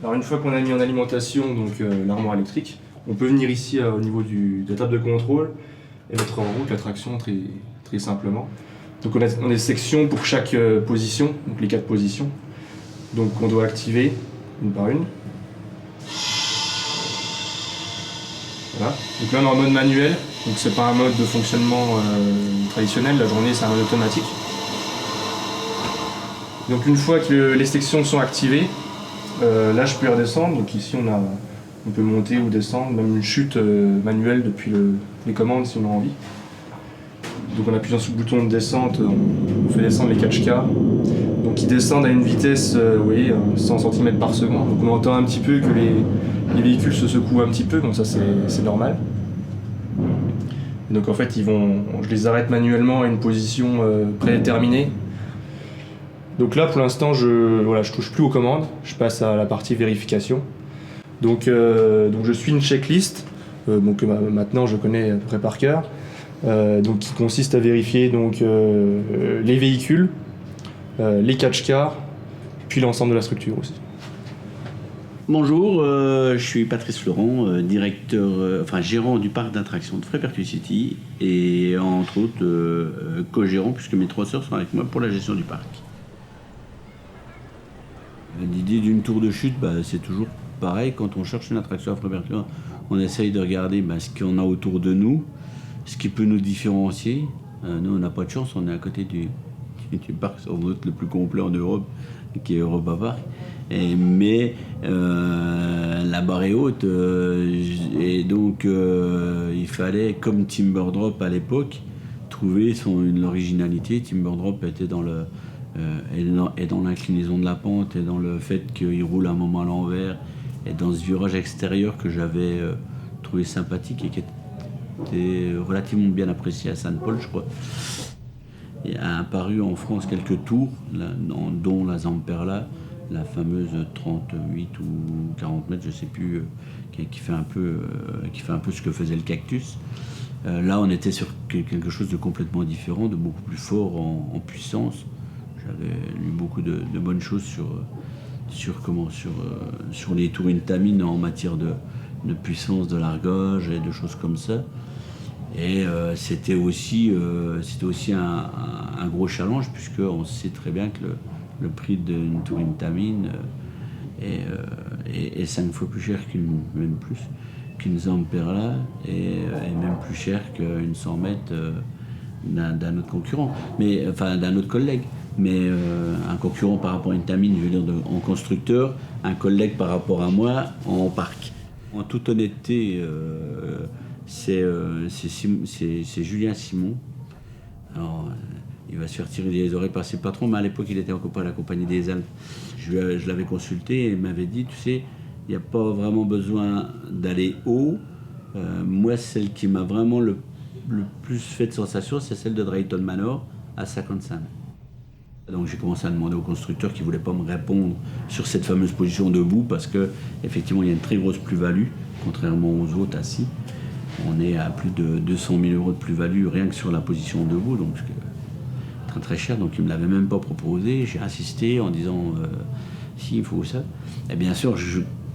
Alors une fois qu'on a mis en alimentation donc l'armoire électrique, on peut venir ici au niveau de la table de contrôle et mettre en route la traction très simplement. Donc on a des sections pour chaque position, donc les 4 positions. Donc on doit activer une par une. Voilà. Donc là on est en mode manuel, donc c'est pas un mode de fonctionnement traditionnel, la journée c'est un mode automatique. Donc une fois que les sections sont activées, là je peux les redescendre, donc ici on peut monter ou descendre, même une chute manuelle depuis les commandes si on a envie. Donc en appuyant sur le bouton de descente, on fait descendre les 4K. Donc ils descendent à une vitesse, vous voyez, 100 cm par seconde. Donc on entend un petit peu que les véhicules se secouent un petit peu, donc ça c'est normal. Et donc en fait je les arrête manuellement à une position prédéterminée. Donc là pour l'instant je touche plus aux commandes, je passe à la partie vérification. Donc je suis une checklist, que maintenant je connais à peu près par cœur. Donc qui consiste à vérifier les véhicules, les catch-cars, puis l'ensemble de la structure aussi. Bonjour, je suis Patrice Florent, gérant du parc d'attractions de Frépertuis City et entre autres co-gérant puisque mes 3 sœurs sont avec moi pour la gestion du parc. L'idée d'une tour de chute, c'est toujours pareil. Quand on cherche une attraction à Frépertuis, on essaye de regarder ce qu'on a autour de nous, ce qui peut nous différencier. Nous, on n'a pas de chance, on est à côté du parc sans doute le plus complet en Europe, qui est Europa Park. Mais la barre est haute, et donc il fallait, comme Timberdrop à l'époque, trouver l'originalité. Timberdrop était dans l'inclinaison de la pente et dans le fait qu'il roule un moment à l'envers et dans ce virage extérieur que j'avais trouvé sympathique et qui était relativement bien apprécié à Saint-Paul, je crois. Il a apparu en France quelques tours, dont la Zamperla, la fameuse 38 ou 40 mètres, je ne sais plus, qui fait un peu ce que faisait le Cactus. Là, on était sur quelque chose de complètement différent, de beaucoup plus fort en puissance. J'avais lu beaucoup de bonnes choses sur les tours Intamin en matière de puissance de largage et de choses comme ça. Et c'était aussi un gros challenge, puisqu'on sait très bien que le prix d'une tour Intamin est 5 fois plus cher qu'une Zamperla et même plus cher qu'une 100 mètres d'un autre concurrent, d'un autre collègue. Mais un concurrent par rapport à Intamin, je veux dire en constructeur, un collègue par rapport à moi en parc. En toute honnêteté, c'est Julien Simon. Alors, il va se faire tirer les oreilles par ses patrons, mais à l'époque, il était encore pas à la Compagnie des Alpes. Je l'avais consulté et il m'avait dit, tu sais, il n'y a pas vraiment besoin d'aller haut. Moi, celle qui m'a vraiment le plus fait de sensation, c'est celle de Drayton Manor à 55 mètres. Donc j'ai commencé à demander au constructeur qui ne voulait pas me répondre sur cette fameuse position debout parce qu'effectivement, il y a une très grosse plus-value, contrairement aux autres assis. On est à plus de 200 000 € de plus-value rien que sur la position debout, donc très très cher. Donc il ne me l'avait même pas proposé. J'ai insisté en disant si, il faut ça. Et bien sûr,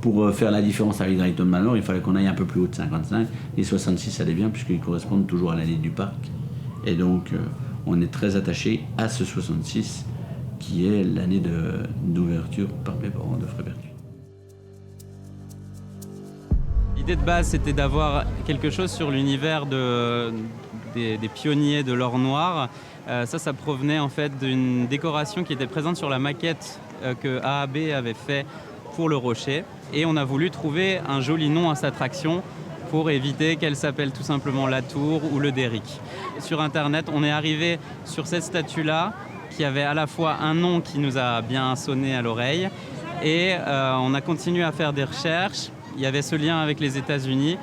pour faire la différence avec Drayton Manor, il fallait qu'on aille un peu plus haut de 55. Les 66, ça allait bien puisqu'ils correspondent toujours à l'année du parc. Et donc on est très attaché à ce 66 qui est l'année d'ouverture par mes parents de Frépertuis. L'idée de base, c'était d'avoir quelque chose sur l'univers des pionniers de l'or noir. Ça provenait en fait d'une décoration qui était présente sur la maquette que AAB avait fait pour le Rocher. Et on a voulu trouver un joli nom à cette attraction pour éviter qu'elle s'appelle tout simplement la Tour ou le Derrick. Sur Internet, on est arrivé sur cette statue-là qui avait à la fois un nom qui nous a bien sonné à l'oreille et on a continué à faire des recherches. Il y avait ce lien avec les États-Unis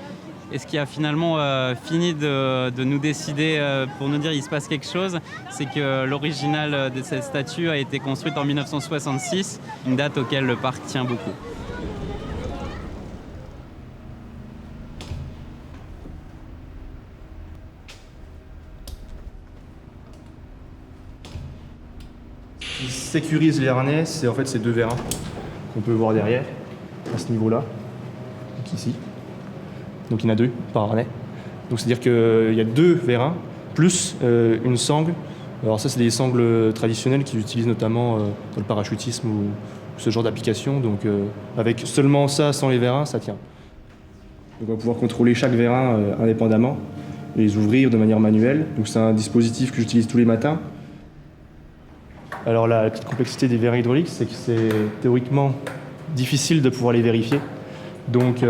et ce qui a finalement fini de nous décider pour nous dire il se passe quelque chose, c'est que l'original de cette statue a été construite en 1966, une date auquel le parc tient beaucoup. Ce qui sécurise les harnais, c'est en fait ces 2 vérins qu'on peut voir derrière. à ce niveau-là, donc ici. Donc il y en a 2 par harnais. Donc c'est-à-dire qu'il y a 2 vérins plus une sangle. Alors ça, c'est des sangles traditionnelles qu'ils utilisent notamment dans le parachutisme ou ce genre d'application. Donc avec seulement ça, sans les vérins, ça tient. Donc on va pouvoir contrôler chaque vérin indépendamment et les ouvrir de manière manuelle. Donc c'est un dispositif que j'utilise tous les matins. Alors la petite complexité des vérins hydrauliques, c'est que c'est théoriquement difficile de pouvoir les vérifier. Donc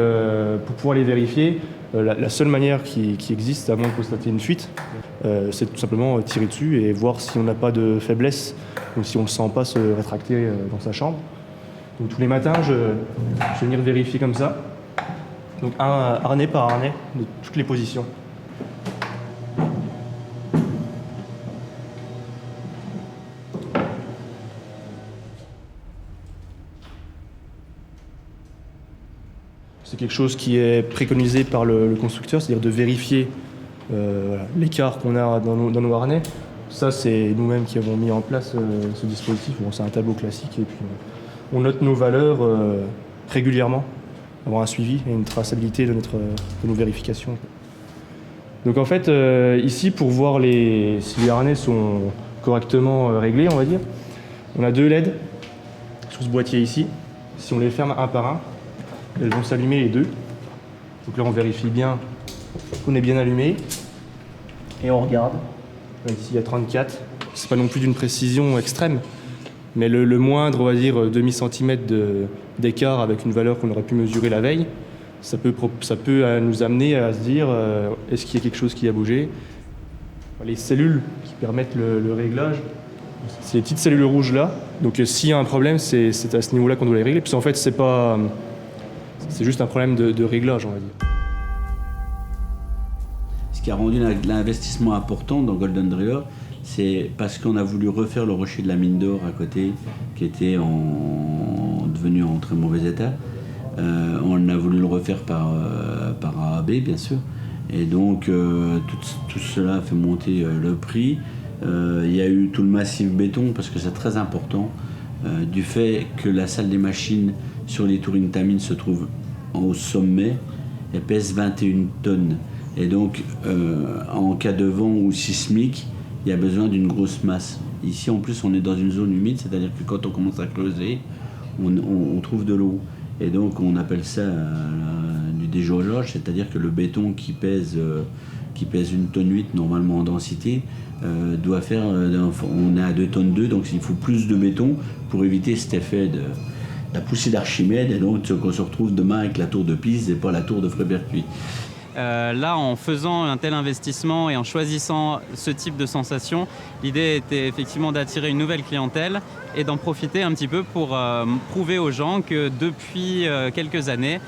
pour pouvoir les vérifier, la seule manière qui existe, avant de constater une fuite, c'est tout simplement tirer dessus et voir si on n'a pas de faiblesse ou si on ne le sent pas se rétracter dans sa chambre. Donc tous les matins, je vais venir vérifier comme ça. Donc un harnais par harnais, de toutes les positions. C'est quelque chose qui est préconisé par le constructeur, c'est-à-dire de vérifier l'écart qu'on a dans nos harnais. Ça, c'est nous-mêmes qui avons mis en place ce dispositif. Bon, c'est un tableau classique et puis on note nos valeurs régulièrement, avoir un suivi et une traçabilité de nos vérifications. Donc en fait, ici, pour voir si les harnais sont correctement réglés, on va dire, on a 2 LED sur ce boîtier ici. Si on les ferme un par un, elles vont s'allumer les 2. Donc là, on vérifie bien qu'on est bien allumé. Et on regarde. Ici, il y a 34. C'est pas non plus d'une précision extrême. Mais le moindre, on va dire, demi-centimètre d'écart avec une valeur qu'on aurait pu mesurer la veille, ça peut nous amener à se dire est-ce qu'il y a quelque chose qui a bougé. Les cellules qui permettent le réglage, c'est les petites cellules rouges là. Donc s'il y a un problème, c'est à ce niveau-là qu'on doit les régler. Puis en fait, c'est juste un problème de réglage, on va dire. Ce qui a rendu l'investissement important dans Golden Driller, c'est parce qu'on a voulu refaire le rocher de la mine d'or à côté, qui était devenu en très mauvais état. On a voulu le refaire par AAB, bien sûr. Et donc, tout cela a fait monter le prix. Il y a eu tout le massif béton, parce que c'est très important, du fait que la salle des machines sur les tours Intamin se trouve au sommet, elle pèse 21 tonnes. Et donc, en cas de vent ou sismique, il y a besoin d'une grosse masse. Ici, en plus, on est dans une zone humide, c'est-à-dire que quand on commence à creuser, on trouve de l'eau. Et donc, on appelle ça du déjaugeage, c'est-à-dire que le béton qui pèse 1,8 tonne normalement en densité, doit faire... on est à 2 tonnes 2, donc il faut plus de béton pour éviter cet effet de la poussée d'Archimède, et donc qu'on se retrouve demain avec la tour de Pise et pas la tour de Frébercuit. Là, en faisant un tel investissement et en choisissant ce type de sensation, l'idée était effectivement d'attirer une nouvelle clientèle et d'en profiter un petit peu pour prouver aux gens que depuis quelques années,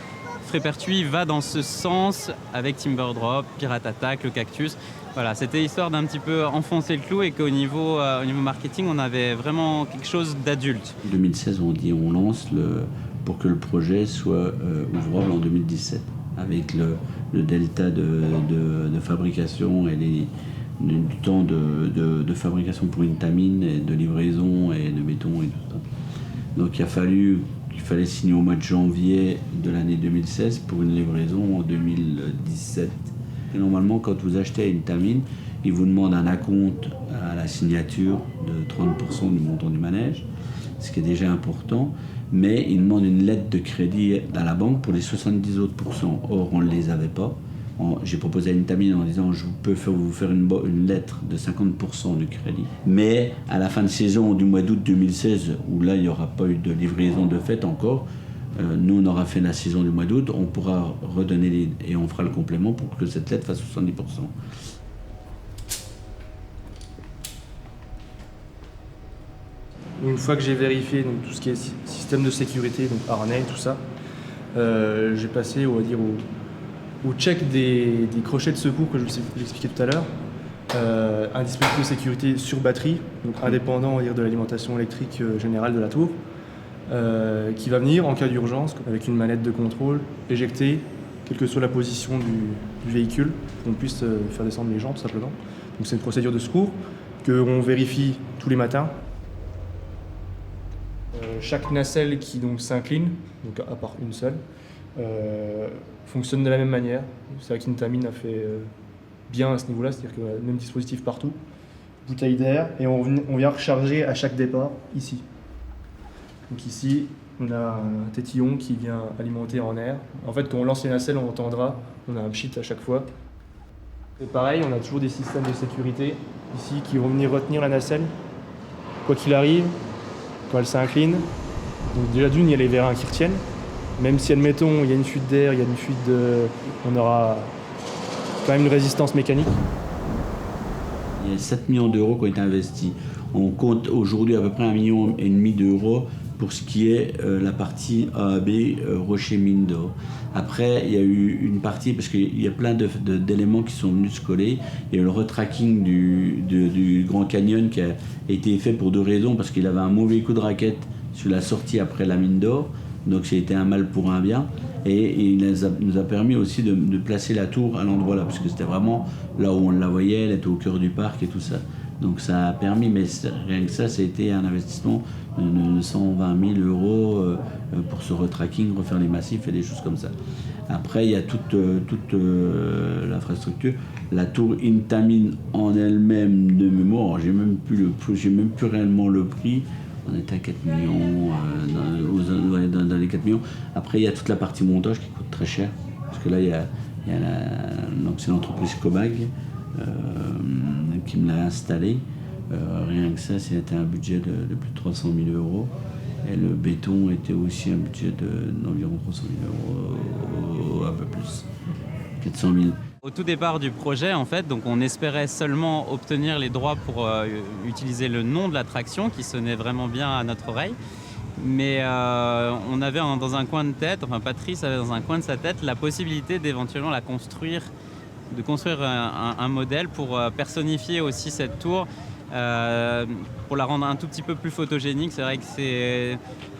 Frépertuis va dans ce sens avec Timber Drop, Pirate Attack, le Cactus. Voilà, c'était histoire d'un petit peu enfoncer le clou et qu'au niveau marketing, on avait vraiment quelque chose d'adulte. En 2016, on lance pour que le projet soit ouvrable en 2017, avec le delta de fabrication et du temps de fabrication pour Intamin et de livraison et de béton et tout ça. Donc il fallait signer au mois de janvier de l'année 2016 pour une livraison en 2017. Et normalement, quand vous achetez à Intamin, ils vous demandent un acompte à la signature de 30% du montant du manège, ce qui est déjà important, mais ils demandent une lettre de crédit à la banque pour les 70 autres pourcents. Or, on ne les avait pas. J'ai proposé à Intamin en disant je peux vous faire une lettre de 50% du crédit. Mais à la fin de saison du mois d'août 2016, où là il n'y aura pas eu de livraison de fait encore, nous on aura fait la saison du mois d'août, on pourra redonner et on fera le complément pour que cette lettre fasse 70%. Une fois que j'ai vérifié donc, tout ce qui est système de sécurité, donc harnais, tout ça, j'ai passé, on va dire, au check des crochets de secours que je vous expliquais tout à l'heure. Un dispositif de sécurité sur batterie, donc indépendant, on va dire, de l'alimentation électrique générale de la tour, qui va venir en cas d'urgence avec une manette de contrôle, éjecter, quelle que soit la position du véhicule, pour qu'on puisse faire descendre les gens tout simplement. Donc c'est une procédure de secours qu'on vérifie tous les matins. Chaque nacelle qui donc s'incline, donc à part une seule, fonctionne de la même manière. C'est vrai qu'Intamin a fait bien à ce niveau-là, c'est-à-dire qu'il y a le même dispositif partout. Bouteille d'air, et on vient recharger à chaque départ ici. Donc ici, on a un tétillon qui vient alimenter en air. En fait, quand on lance les nacelles, on entendra, on a un pchit à chaque fois. Et pareil, on a toujours des systèmes de sécurité ici qui vont venir retenir la nacelle, quoi qu'il arrive, quand elle s'incline. Donc déjà d'une, il y a les vérins qui retiennent. Même si, admettons, il y a une fuite d'air, il y a une fuite on aura quand même une résistance mécanique. Il y a 7 millions d'euros qui ont été investis. On compte aujourd'hui à peu près 1,5 million d'euros pour ce qui est la partie AAB Rocher Mine d'Or. Après, il y a eu une partie, parce qu'il y a plein d'éléments qui sont venus se coller. Il y a eu le retracking du Grand Canyon qui a été fait pour 2 raisons, parce qu'il avait un mauvais coup de raquette sur la sortie après la mine d'or. Donc c'était un mal pour un bien. Et il nous a permis aussi de placer la tour à l'endroit là, parce que c'était vraiment là où on la voyait, elle était au cœur du parc et tout ça. Donc ça a permis, mais rien que ça a été un investissement de 120 000 euros pour ce retracking, refaire les massifs et des choses comme ça. Après, il y a toute l'infrastructure. La tour Intamin en elle-même de mémoire, j'ai même plus réellement le prix. On était à 4 millions, dans les 4 millions. Après, il y a toute la partie montage qui coûte très cher. Parce que là, donc c'est l'entreprise Comag qui me l'a installé. Rien que ça, c'était un budget de plus de 300 000 euros. Et le béton était aussi un budget d'environ 300 000 euros, un peu plus, 400 000. Au tout départ du projet, en fait, donc on espérait seulement obtenir les droits pour utiliser le nom de l'attraction qui sonnait vraiment bien à notre oreille. Mais on avait dans un coin de tête, enfin Patrice avait dans un coin de sa tête la possibilité d'éventuellement de construire un modèle pour personnifier aussi cette tour, pour la rendre un tout petit peu plus photogénique. C'est vrai que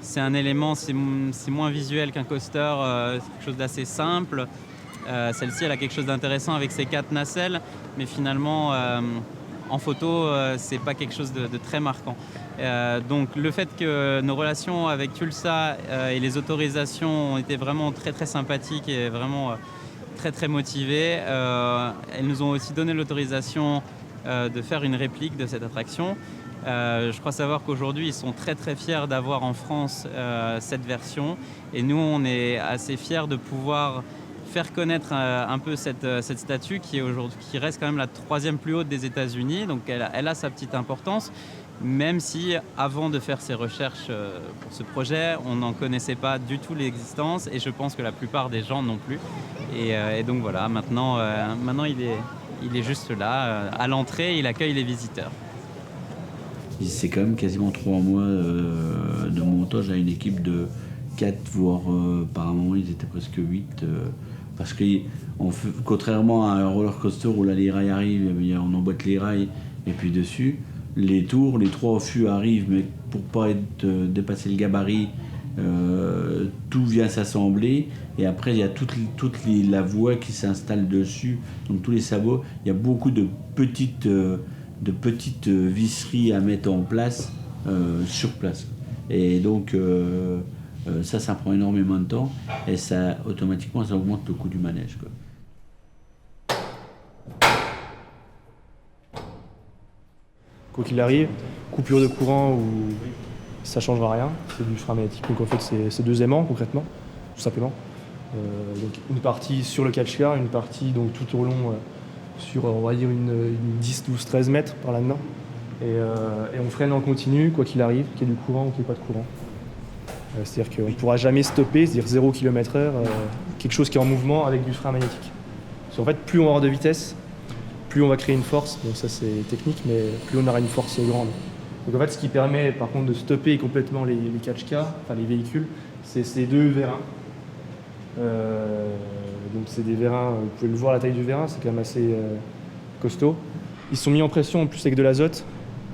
c'est un élément, c'est moins visuel qu'un coaster, c'est quelque chose d'assez simple. Celle-ci, elle a quelque chose d'intéressant avec ses 4 nacelles, mais finalement, en photo, c'est pas quelque chose de très marquant. Donc le fait que nos relations avec Tulsa et les autorisations ont été vraiment très très sympathiques et vraiment très très motivées, elles nous ont aussi donné l'autorisation de faire une réplique de cette attraction. Je crois savoir qu'aujourd'hui, ils sont très très fiers d'avoir en France cette version, et nous, on est assez fiers de pouvoir faire connaître un peu cette statue qui reste quand même la 3e plus haute des États-Unis. Donc elle a sa petite importance, même si avant de faire ces recherches pour ce projet, on n'en connaissait pas du tout l'existence, et je pense que la plupart des gens non plus. Et donc voilà, maintenant il est juste là, à l'entrée, il accueille les visiteurs. C'est quand même quasiment 3 mois de montage à une équipe de 4, voire par un moment ils étaient presque 8. Parce que contrairement à un roller coaster où là, les rails arrivent, on emboîte les rails et puis dessus, les tours, les 3 fûts arrivent, mais pour pas dépasser le gabarit, tout vient s'assembler, et après il y a toute la voie qui s'installe dessus, donc tous les sabots. Il y a beaucoup de petites visseries à mettre en place sur place, et donc ça prend énormément de temps, et ça automatiquement ça augmente le coût du manège, quoi. Quoi qu'il arrive, coupure de courant ou ça ne changera rien, c'est du frein magnétique. Donc en fait c'est 2 aimants concrètement, tout simplement. Donc une partie sur le catch-car, une partie donc tout au long sur on va dire une 10, 12, 13 mètres par là-dedans. Et on freine en continu, quoi qu'il arrive, qu'il y ait du courant ou qu'il n'y ait pas de courant. C'est-à-dire qu'on ne pourra jamais stopper, c'est-à-dire 0 km/h, quelque chose qui est en mouvement avec du frein magnétique. Parce qu'en fait, plus on va avoir de vitesse, plus on va créer une force, donc ça c'est technique, mais plus on aura une force grande. Donc en fait, ce qui permet par contre de stopper complètement les catch-cars, enfin les véhicules, c'est ces 2 vérins. Donc c'est des vérins, vous pouvez le voir, la taille du vérin, c'est quand même assez costaud. Ils sont mis en pression en plus avec de l'azote,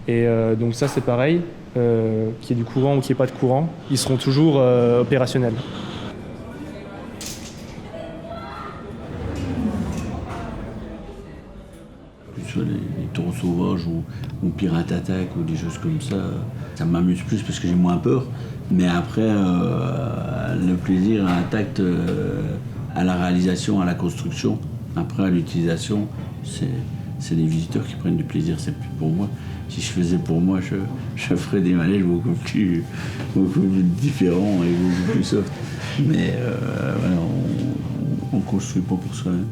et donc ça c'est pareil, qu'il y ait du courant ou qu'il n'y ait pas de courant, ils seront toujours opérationnels. Plus les Tour Sauvage ou Pirate Attack ou des choses comme ça m'amuse plus parce que j'ai moins peur. Mais après, le plaisir intact à la réalisation, à la construction, après à l'utilisation, c'est les visiteurs qui prennent du plaisir, c'est plus pour moi. Si je faisais pour moi, je ferais des manèges beaucoup plus différents et beaucoup plus soft. Mais voilà, on construit pas pour soi-même.